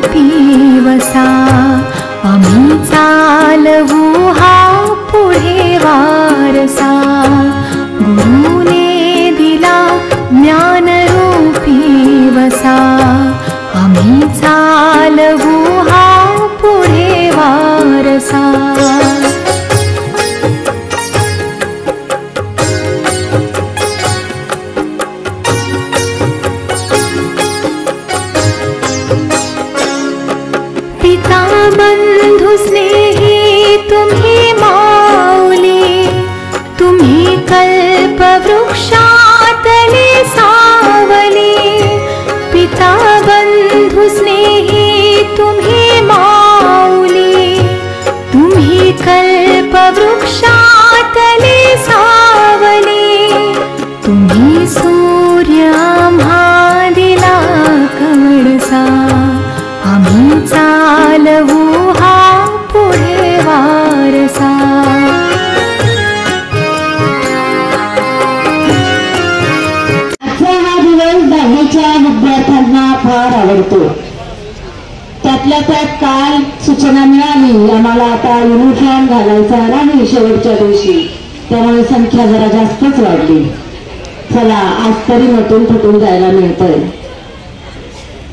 रूपी वसा, आम्ही चालवू हा पुढे वारसा, गुरुने दिला ज्ञान रूपी वसा, आम्ही चालवू हा पुढे वारसा. पिता बंधु स्नेही तुम्ही माऊली, तुम्ही कल्पवृक्षातले सावली. पिता बंधु स्नेही तुम्ही माऊली, तुम्ही कल्पवृक्षातले सावली. तुम्ही सूर्य आम्हा दिला कळसा, आम्ही चालवू हा पुढे वारसा. आजचा हा दिवस 10वीच्या विद्यार्थ्यांना फार आवडतो. त्यातल्या त्यात काल सूचना मिळाली आम्हाला आता युनिफॉर्म घालायचा नाही शेवटच्या दिवशी, त्यामुळे संख्या जरा जास्तच वाढली. चला आज तरी नटून फुटून जायला मिळतंय.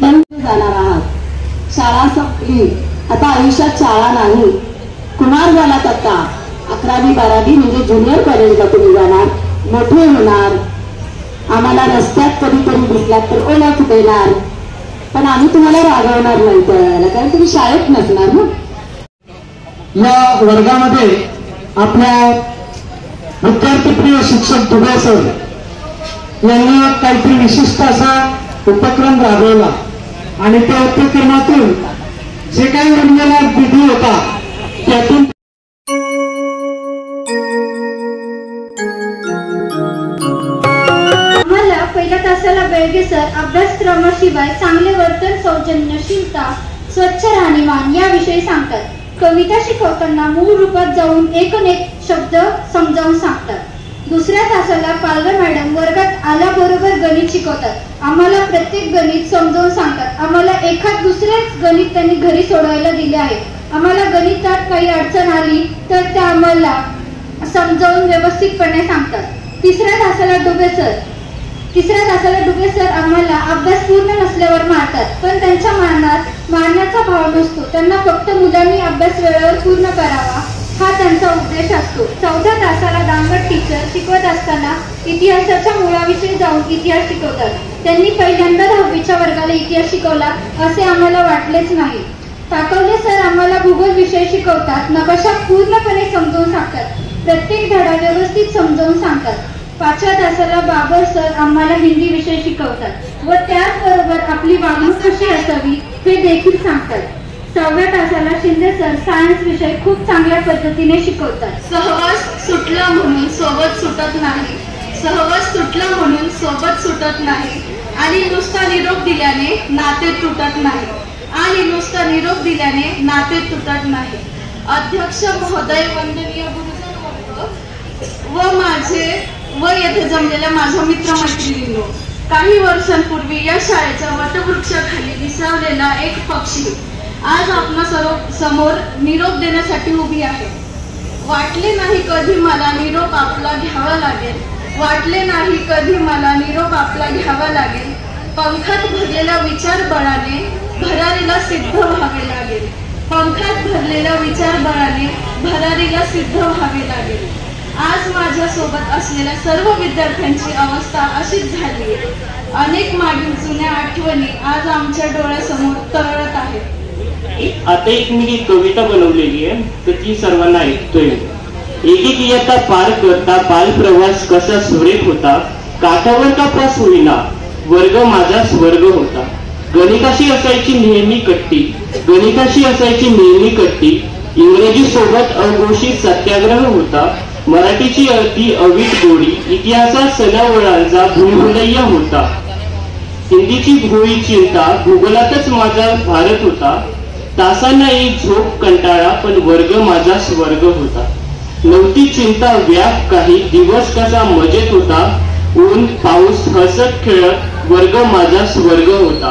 पण जाणार आहात, शाळा संपली, आता आयुष्यात शाळा नाही. कुमार झालात आता, 11वी 12वी म्हणजे ज्युनियर कॉलेजला तुम्ही जाणार, मोठे होणार. आम्हाला रस्त्यात कधीतरी दिसलात तर ओळख देणार, पण आम्ही तुम्हाला रागवणार नाही त्यावेळेला, कारण तुम्ही शाळेत नसणार ना. या वर्गामध्ये आपल्या विद्यार्थीप्रिय शिक्षक दुबे सर यांनी काहीतरी विशिष्ट असा उपक्रम राबवला आणि त्या उपक्रमातून जे काही उरलेला विधी होता त्यातून आम्हाला पहिल्या तासाला बेळगे सर अभ्यासक्रमाशिवाय चांगले वर्तन, सौजन्यशीलता, स्वच्छ राहणीमान याविषयी सांगतात. कविता शिकवताना मूळ रूपात जाऊन एक शब्द समजावून सांगतात. दुसऱ्या तासाला पालवे मॅडम वर्गात आल्याबरोबर गणित शिकवतात. आम्हाला प्रत्येक गणित समजावून सांगतात. आम्हाला एखाद दुसरेच गणित त्यांनी घरी सोडवायला दिले आहे. आम्हाला गणितात काही अडचण आली तर त्या आम्हाला समजावून व्यवस्थितपणे सांगतात. तिसऱ्या तासाला डुबे सर आम्हाला अभ्यास पूर्ण नसल्यावर मारतात, पण त्यांच्या मारण्याचा भाव नसतो. त्यांना फक्त मुलांनी अभ्यास वेळेवर पूर्ण करावा हा त्यांचा उद्देश असतो. 14 तासाला दांगट टीचर शिकवत असताना इतिहासाच्या मुळाविषयी जाऊन इतिहास शिकवतात. त्यांनी पहिल्यांदा 10वीच्या वर्गाला इतिहास शिकवला असे आम्हाला वाटलेच नाही. ताकवले सर आम्हाला भूगोल विषय शिकवतात. नकाशा पूर्णपणे समजावून सांगतात. प्रत्येक धडा व्यवस्थित समजावून सांगतात. 5व्या तासाला बाबर सर आम्हाला हिंदी विषय शिकवतात व त्याचबरोबर आपली वागणूक कशी असावी हे देखील सांगतात. 6व्या तासाला शिंदे सर सायन्स विषय खूप चांगल्या पद्धतीने शिकवतात. सहवास सुटला म्हणून सोबत सुटत नाही, सहवास सुटला म्हणून सोबत सुटत नाही आणि नुसता निरोप दिल्याने नाते तुटत नाही, आणि नुसता निरोप दिल्याने नाते तुटत नाही. अध्यक्ष महोदय, वंदनीय गुरुजन वर्ग व माझे व येथे जमलेल्या माझ्या मित्रमैत्रिणींनो, काही वर्षांपूर्वी या शाळेच्या वटवृक्षाखाली विसावलेला एक पक्षी आज आपणा समोर निरोप देण्यासाठी उभी आहे. वाटले नाही कधी मला निरोप आपला घ्यावा लागेल, वाटले नाही कधी मला निरोप आपला घ्यावा लागेल. पंखात भरलेल्या विचार बळाने भरारीला सिद्ध व्हावे लागेल, पंखात भरलेल्या विचार बळाने भरारीला सिद्ध व्हावे लागेल. आज माझ्या सोबत असलेल्या सर्व विद्यार्थ्यांची अवस्था अशीच झाली. अनेक मागील जुन्या आठवणी आज आमच्या डोळ्यासमोर तरळत आहेत. आता एक मी कविता बनवलेली आहे तर ती सर्वांना ऐकतोय. एक इयत्ता पार करता बाल प्रवास कसा सुरेख होता, काठावर का पास होईना वर्ग माझा स्वर्ग होता. गणिताशी असायची नेहमी कट्टी, गणिताशी असायची नेहमी कट्टी. इंग्रजी सोबत अघोषित सत्याग्रह होता, मराठीची अगदी अवीट गोडी. इतिहासात सणावळांचा भुलभुलैया होता, हिंदीची भोळी चिंता. भूगोलातच माझा भारत होता, तासांना एक झोप कंटाळा पण वर्ग माझा स्वर्ग होता. नव्हती चिंता व्याप काही, दिवस कसा मजेत होता. ऊन पाऊस हसत खेळत वर्ग माझा स्वर्ग होता.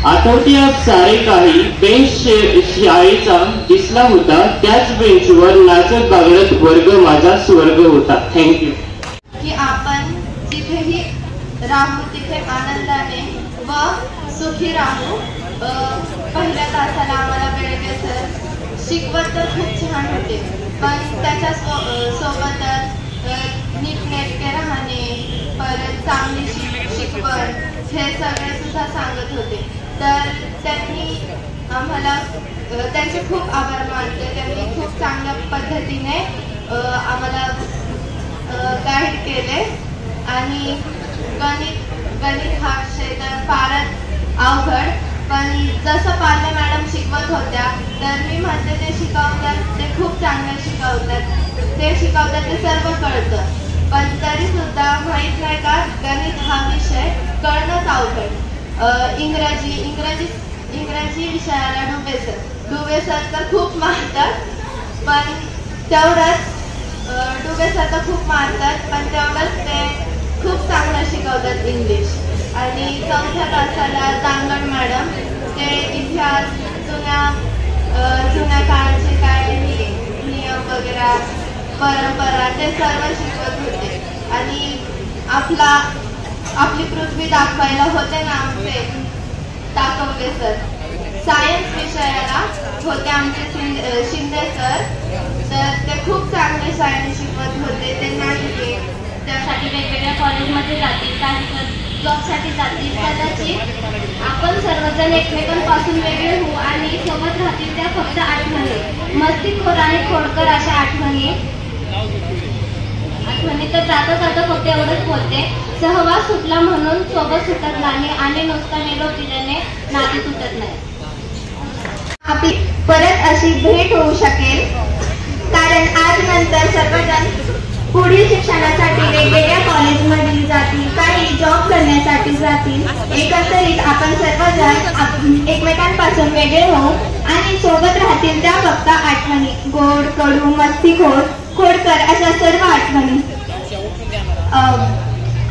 आठवते अब सारे काही. बेंच शाळेचा दिसला होता, त्याच बेंचवर नाचत बागडत वर्ग माझा स्वर्ग होता. थँक्यू. की आपण जिथेही राहू तिथे आनंदाने व सुखी राहू. पहिल्या तासाला आम्हाला बेळगे सर शिकवत तर खूप छान होते, पण त्याच्या सोबतच नीटनेटके राहणे, परत चांगली शिकवण हे सगळे सुद्धा सांगत होते. तर त्यांनी आम्हाला त्यांचे खूप आभार मानते. त्यांनी खूप चांगल्या पद्धतीने आम्हाला गाईड केले. आणि गणित हा विषय तर फारच अवघड, पण जसं पार्ले मॅडम शिकवत होत्या तर मी म्हणते ते शिकवतात ते खूप चांगले शिकवतात. ते शिकवतात ते सर्व कळतं, पण तरी सुद्धा माहीत नाही का गणित हा विषय कळणंच अवघड. इंग्रजी विषयाला डुबे सर तर खूप मारतात, पण तेवढंच डुबे सर तर खूप मारतात, पण तेवढंच ते खूप चांगलं शिकवतात इंग्लिश. आणि चौथ्या तासाला दांगड मॅडम ते इतिहास, जुन्या काळाचे काय नियम वगैरे, परंपरा ते सर्व शिकवत होते. आणि आपली पृथ्वी दाखवायला होते ना आमचे टाकवले सर. सायन्स विषयाला होते आमचे शिंदे सर, तर ते खूप चांगले सायन्स शिकवत होते. ते नाही त्यासाठी वेगवेगळ्या कॉलेजमध्ये जातील, काही जॉबसाठी जातील. कदाचित आपण सर्वजण एकमेकांपासून वेगळे होऊ आणि सोबत राहतील त्या फक्त आठवणी, मस्तीखोर आणि खोडकर अशा आठवणी. तर जाता जाता फक्त एवढंच बोलते, सहवास सुटला म्हणून सोबत सुटत नाही आणि नुसता निरोप दिल्याने नाती तुटत नाही. आपली परत अशी भेट होऊ शकेल, कारण आज नंतर सर्वजण पुढील शिक्षणासाठी वेगवेगळ्या कॉलेजमध्ये जातील, काही जॉब करण्यासाठी जातील. एकंदरीत आपण सर्वजण एकमेकांपासून वेगळे होऊ आणि सोबत राहतील त्या फक्त आठवणी, गोड, कडू, मस्तीखोर, खोडकर अशा सर्व आठवणी.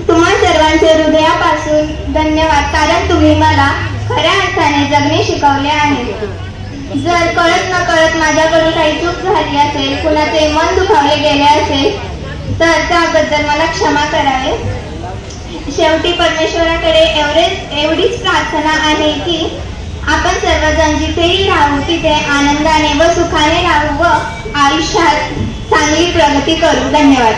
तुम्हा सर्वांचे हृदयापासून धन्यवाद, कारण तुम्ही मला खऱ्या अर्थाने जगणे शिकवले आहे. जर कळत न कळत माझ्याकडून काही चूक झाली असेल, कुणाचे मन दुखावले गेले असेल तर त्याबद्दल मला क्षमा करावे. शेवटी परमेश्वराकडे एवढीच प्रार्थना आहे की आपण सर्वजण जिथेही राहू तिथे आनंदाने व सुखाने राहू व आयुष्यात चांगली प्रगती करू. धन्यवाद.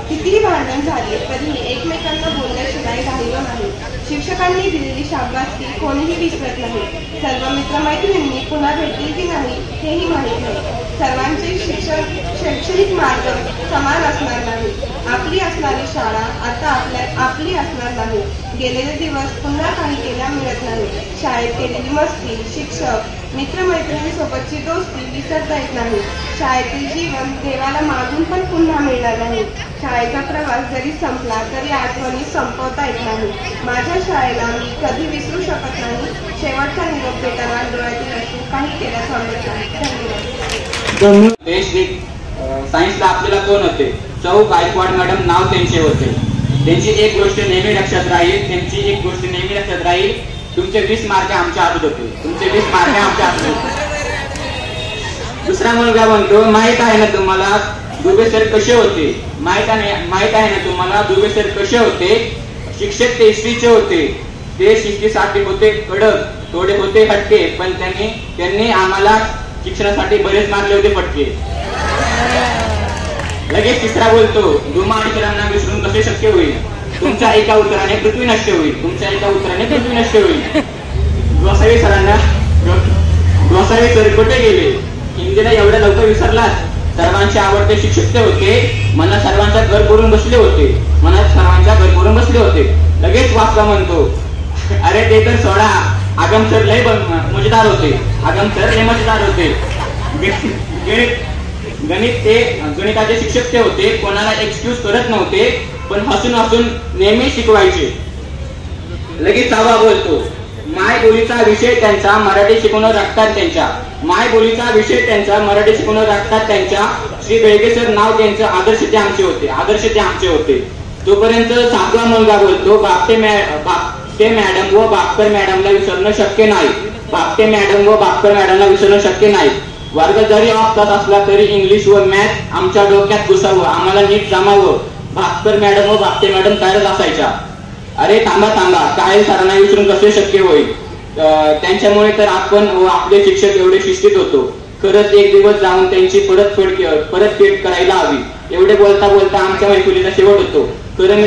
कितीही भांडण झाले तरीही एकमेकांना बोलण्याशिवाय राहिलो नाही. शिक्षकांनी दिलेली शाबासकी कोणीही विसरत नाही. सर्व मित्रमैत्रिणींनी पुन्हा भेटतील की नाही हेही माहीत नाही. सर्वांचे शैक्षणिक मार्ग समान असणार नाही. आपली असणारी शाळा आता आपली असणार नाही. गेलेले दिवस पुन्हा काही केल्या मिळत नाही. शाळेत केलेली मस्ती, शिक्षक, मित्रमैत्रिणींसोबतची दोस्ती विसरता येत नाही. शाळेतील जीवन देवाला मागून पण पुन्हा मिळणार नाही. शाळेचा प्रवास जरी संपला तरी आठवणी संपवता येत नाही. माझ्या शाळेला मी कधी विसरू शकत नाही. शेवटचा निरोप देताना डोळ्यातील अश्रू काही केल्या थांबत नाही. धन्यवाद. सायन्सला आपल्याला कोण होते? चौ गायकवाड मॅडम नाव त्यांचे होते. त्यांची एक गोष्ट नेहमी लक्षात राहील. तुमचे 20 मार्क आमच्या हातात होते. दुसरा मुलगा म्हणतो, माहित आहे ना तुम्हाला दुबे सर कसे होते? माहित आहे ना तुम्हाला दुबे सर कसे होते? शिक्षक ते हिस्ट्रीचे होते. ते शिस्तीसाठी होते कडक, थोडे होते हटके, पण त्यांनी आम्हाला शिक्षणासाठी बरेच मारले होते फटके. लगेच तिसरा बोलतो, दुमा आणि सरांना विसरून कसे शक्य होईल? तुमच्या एका उत्तराने पृथ्वी नष्ट होईल. गोसावी सर कुठे गेले? हिंदीला एवढ्या लवकर विसरलात? सर्वांचे आवडते शिक्षक ते होते. मनात सर्वांचा घर करून बसले होते. लगेच वाचला म्हणतो, अरे ते तर सोडा, आगम सर लय मजेदार होते. गणिताचे शिक्षक ते होते. कोणाला एक्सक्यूज करत नव्हते, पण हसून नेहमी शिकवायचे. लगेच सहावा बोलतो, मायबोलीचा विषय त्यांचा मराठी शिकवणं राखतात त्यांच्या. श्री बेळगे सर नाव त्यांचं, आदर्श ते आमचे होते. तोपर्यंत सातवा मुलगा बोलतो, ते मॅडम व बापकर मॅडमला विसरणं शक्य नाही. बापटे मॅडम व बापकर मॅडमला विसरणं शक्य नाही. वर्ग जरी ऑफ तास असला तरी इंग्लिश व मॅथ आमच्या डोक्यात घुसावं, आम्हाला नीट जमावं. बापकर मॅडम व बापटे मॅडम तयारच असायच्या. अरे थांबा थांबा, काय सरांना विसरून कसे शक्य होईल? त्यांच्यामुळे तर आपण व आपले शिक्षक एवढे शिस्तीत होतो. खरंच एक दिवस जाऊन त्यांची परतफेड करायला हवी. एवढे बोलता बोलता आमच्या मैफिलीचा शेवट होतो. खरं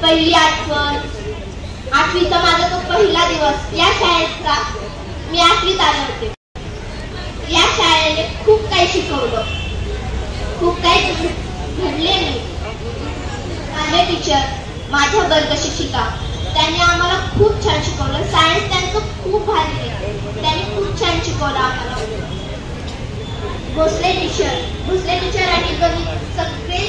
पहिली आठवण, आठवीचा माझा तो पहिला दिवस. या शाळेचा मी 8वीत आले होते. या शाळेने खूप काही शिकवलं, खूप काही घडले मी. माझे टीचर, माझ्या वर्ग शिक्षिका, त्यांनी आम्हाला खूप छान शिकवलं. सायन्स त्यांचं खूप भारी आहे, त्यांनी खूप छान शिकवलं आम्हाला. भोसले टीचर आणि गणित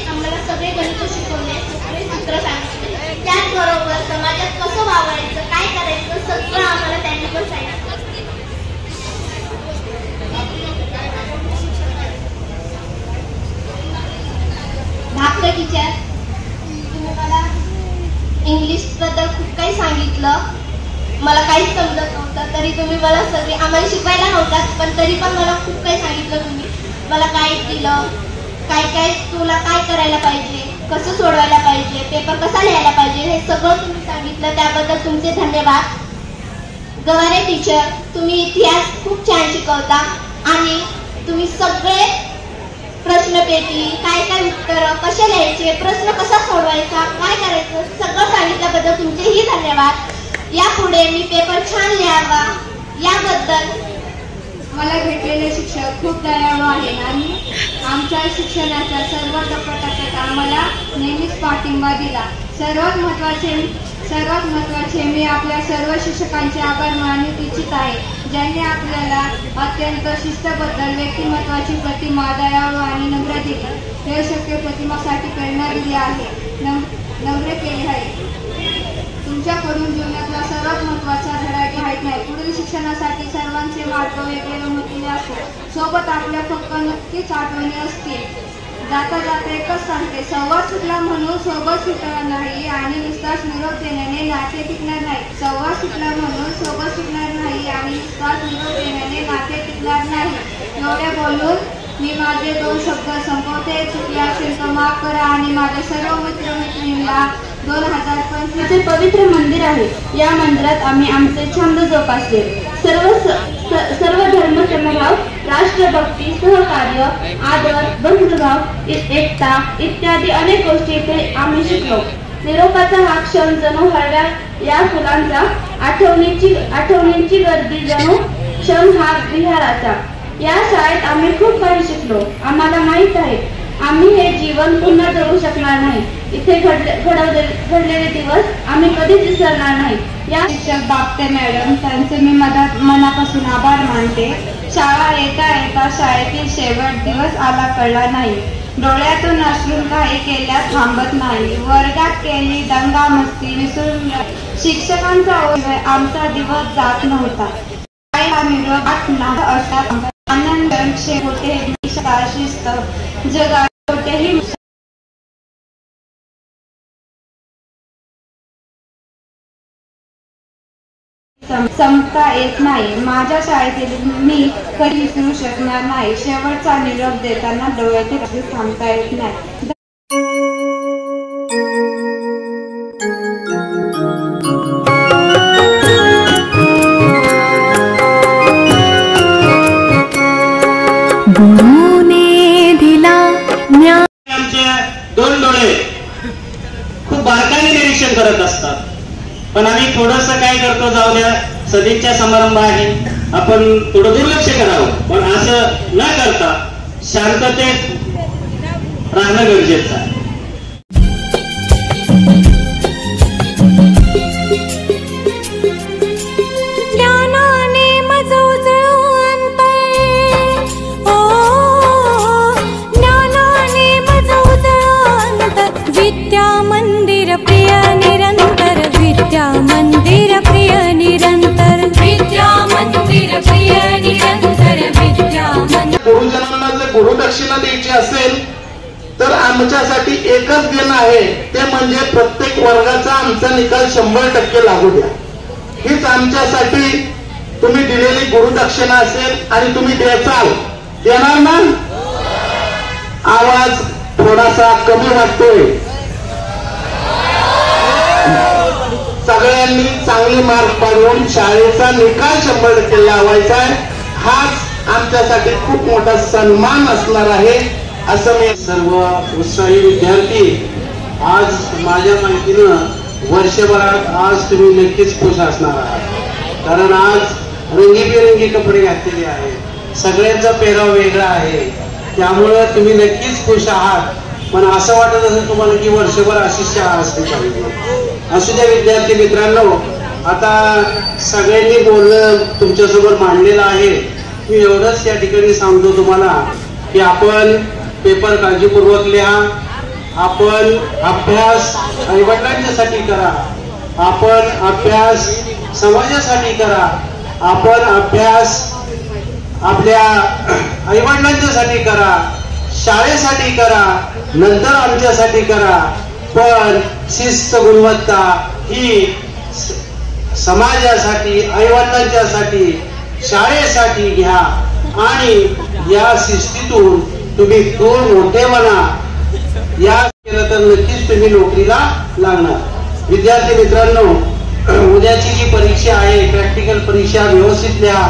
आम्हाला सगळे गणित शिकवले, सगळे सूत्र सांगितले. त्याचबरोबर समाजात कसं वावरायचं, काय करायचं, सगळं आम्हाला त्यांनी पण सांगितलं. भापकर टीचर, तुम्ही मला इंग्लिश बद्दल खूप काही सांगितलं. मला काहीच समजत नव्हतं, तरी तुम्ही मला सगळे आम्हाला शिकवायला नव्हतात, पण तरी पण मला खूप काही सांगितलं. तुम्ही मला गाईड दिलं, काय तुला काय करायला पाहिजे, कसं सोडवायला पाहिजे, पेपर कसा लिहायला पाहिजे, हे सगळं तुम्ही सांगितलं. त्याबद्दल तुमचे धन्यवाद. गवारे टीचर, तुम्ही इतिहास खूप छान शिकवता आणि तुम्ही सगळे प्रश्नपेटी, काय उत्तर कसे लिहायचे, प्रश्न कसा सोडवायचा, काय करायचं, सगळं सांगितल्याबद्दल तुमचेही धन्यवाद. यापुढे मी पेपर छान लिहावा याबद्दल मला भेटलेले शिक्षक खूप दयाळू आहेत आणि आमच्या शिक्षणाच्या सर्व टप्प्यात आम्हाला नेहमीच पाठिंबा दिला. सर्वात महत्त्वाचे मी आपल्या सर्व शिक्षकांचे आभार मानू इच्छित आहे, ज्यांनी आपल्याला अत्यंत शिस्तबद्ध व्यक्तिमत्वाची प्रतिमा दयाळू आणि नम्र दिली. हे शक्य प्रतिमासाठी प्रेरणा दिली आहे, नम्र केले आहे. तुमच्याकडून जीवनातला सर्वात महत्त्वाचा धडा घ्यायचा नाही. पुढील शिक्षणासाठी सर्वांचे मार्ग वेगळे होतील असो, सोबत आपल्या फक्त नक्कीच आठवणी असतील. जाता जाता एकच सांगते, संवाद सुटला म्हणून सोबत सुटणार नाही आणि नुसताच निरोप देण्याने नाते टिकणार नाही. संवाद सुटला म्हणून सोबत सुटणार नाही आणि नुसताच निरोप देण्याने नाते टिकणार नाही. एवढे बोलून मी माझे 2 शब्द संपवते. चुकले असेल तर माफ करा आणि माझ्या सर्व मित्रमैत्रिणींना 2025 चे पवित्र मंदिर आहे. या मंदिरात आम्ही आमचे छंद जोपासले. सर्व धर्म समभाव, राष्ट्रभक्ती, सहकार्य, आदर, बंधुभाव, एकता इत्यादी अनेक गोष्टी इथे आम्ही शिकलो. निरोपाचा हा क्षण जणू हळव्या या फुलांचा, आठवणींची गर्दी जणू क्षण हा विहाराचा. या शाळेत आम्ही खूप काही शिकलो. आम्हाला माहित आहे आम्ही हे जीवन पुन्हा जगू शकणार नाही. इथे घडलेले दिवस आम्ही कधीच विसरणार नाही. या शिक्षक बापटे मॅडम, त्यांचे मी मनापासून आभार मानते. शाळा येता येता शाळेतील शेवट दिवस आला कळला नाही. डोळ्यातून अश्रून काही केल्या थांबत नाही. वर्गात केली दंगा मस्ती विसरून शिक्षकांचा ओझ आमचा दिवस जात नव्हता. आनंद होते, शिस्त जगात कोठेही संपता येत नाही. माझ्या शाळेतील मी कधी विसरू शकणार नाही. शेवटचा निरोप देताना डोळ्यातील अश्रू थांबता येत नाही. दोन डोळे खूप बारकाईने निरीक्षण करत असतात, पण आम्ही थोडस काय करतो, जाऊ द्या सदिच्छा समारंभ आहे, आपण थोडं दुर्लक्ष करावं. पण असं न करता शांततेत राहणं गरजेचं आहे. गुरुजनांना जर गुरुदक्षिणा द्यायची असेल तर आमच्यासाठी एकच देणं आहे, ते म्हणजे प्रत्येक वर्गाचा आमचा निकाल 100% लागू द्या. हीच आमच्यासाठी तुम्ही दिलेली गुरुदक्षिणा असेल आणि तुम्ही देणार ना. आवाज थोडासा कमी वाटतोय. सगळ्यांनी चांगले मार्क पाडून शाळेचा निकाल 100% लावायचा आहे. हाच आमच्यासाठी खूप मोठा सन्मान असणार आहे असं मी. सर्व उत्साही विद्यार्थी आज माझ्या माहितीनं वर्षभरात आज तुम्ही नक्कीच खुश असणार आहात, कारण आज रंगीबेरंगी कपडे घातलेले आहेत, सगळ्यांचा पेहराव वेगळा आहे, त्यामुळं तुम्ही नक्कीच खुश आहात. पण असं वाटत असेल तुम्हाला की वर्षभर अशी शाळा असली पाहिजे. असू द्या विद्यार्थी मित्रांनो, आता सगळ्यांनी बोलणं तुमच्यासमोर मांडलेलं आहे. मी एवढंच या ठिकाणी सांगतो तुम्हाला की आपण पेपर काळजीपूर्वक लिहा, आपण अभ्यास आईवडिलांच्यासाठी करा, आपण अभ्यास समाजासाठी करा, आपण अभ्यास आपल्या आईवडिलांच्यासाठी करा, शाळेसाठी करा, नंतर आमच्यासाठी करा. पण शिस्त गुणवत्ता ही समाजासाठी, आईवडिलांच्यासाठी, शाळेसाठी घ्या आणि या शिस्तीतून तुम्ही दूर मोठे बना. या केलं तर नक्कीच तुम्ही नोकरीला लागणार. विद्यार्थी मित्रांनो, उद्याची जी परीक्षा आहे, प्रॅक्टिकल परीक्षा व्यवस्थित लिहा,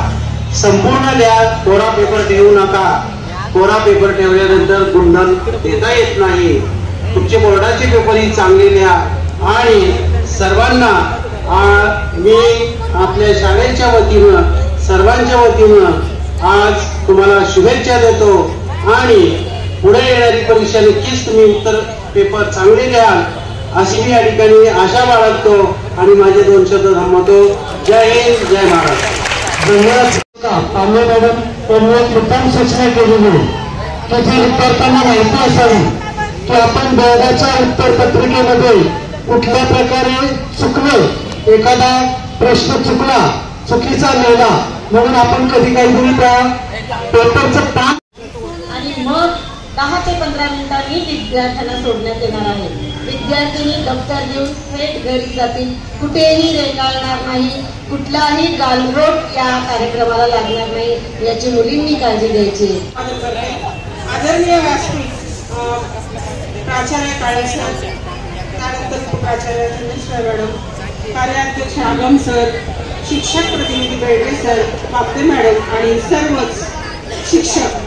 संपूर्ण लिहा, कोरा पेपर ठेवू नका. कोरा पेपर ठेवल्यानंतर गुणधन देता येत नाही. तुमचे बोर्डाचे पेपरही चांगले लिहा आणि सर्वांना मी आपल्या शाळेच्या वतीनं, सर्वांच्या वतीनं आज तुम्हाला शुभेच्छा देतो आणि पुढे येणारी परीक्षा नक्कीच तुम्ही उत्तर पेपर चांगले द्याल अशी मी या ठिकाणी आशा बाळगतो आणि माझे 2 शब्द थांबवतो. जय हिंद, जय महाराष्ट्र. धन्यवाद. आम्ही मॅडम त्यांनी एक उत्तम सूचना केलेली की जी विद्यार्थ्यांना माहिती असावी की आपण बोर्डाच्या उत्तरपत्रिकेमध्ये कुठल्या प्रकारे चुकलं, एखादा प्रश्न चुकला, चुकीचा लिहिला म्हणून आपण कधी काहीतरी त्या पेपरचं काम आणि मग 10 ते 15 मिनिटांनी विद्यार्थ्यांना सोडण्यात येणार आहे. विद्यार्थ्यांनी दप्तर घेऊन थेट घरी जातील, कुठेही रेंगाळणार नाही, कुठलाही गालबोट या कार्यक्रमाला लागणार नाही याची मुलींनी काळजी घ्यायची. आदरणीय व्यासपीठ प्राचार्य काळे सर, त्यानंतर प्राचार्य धनेश्वर मॅडम, कार्याध्यक्ष आगम सर, शिक्षक प्रतिनिधी बेडे सर, बापते मॅडम आणि सर्वच शिक्षक,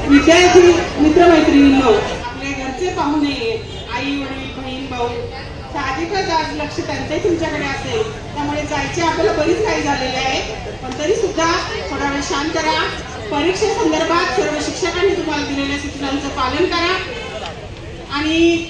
विद्यार्थी मित्रमैत्रिणींनो, आपले घरचे पाहुणे, आई वडील, बहीण भाऊ, साहजिकच आज लक्ष त्यांचंही तुमच्याकडे असेल, त्यामुळे जायचे आपल्याला बरीच काही झालेले आहे. पण तरी सुद्धा थोडा वेळ शांत करा. परीक्षेसंदर्भात सर्व शिक्षकांनी तुम्हाला दिलेल्या सूचनांचं पालन करा आणि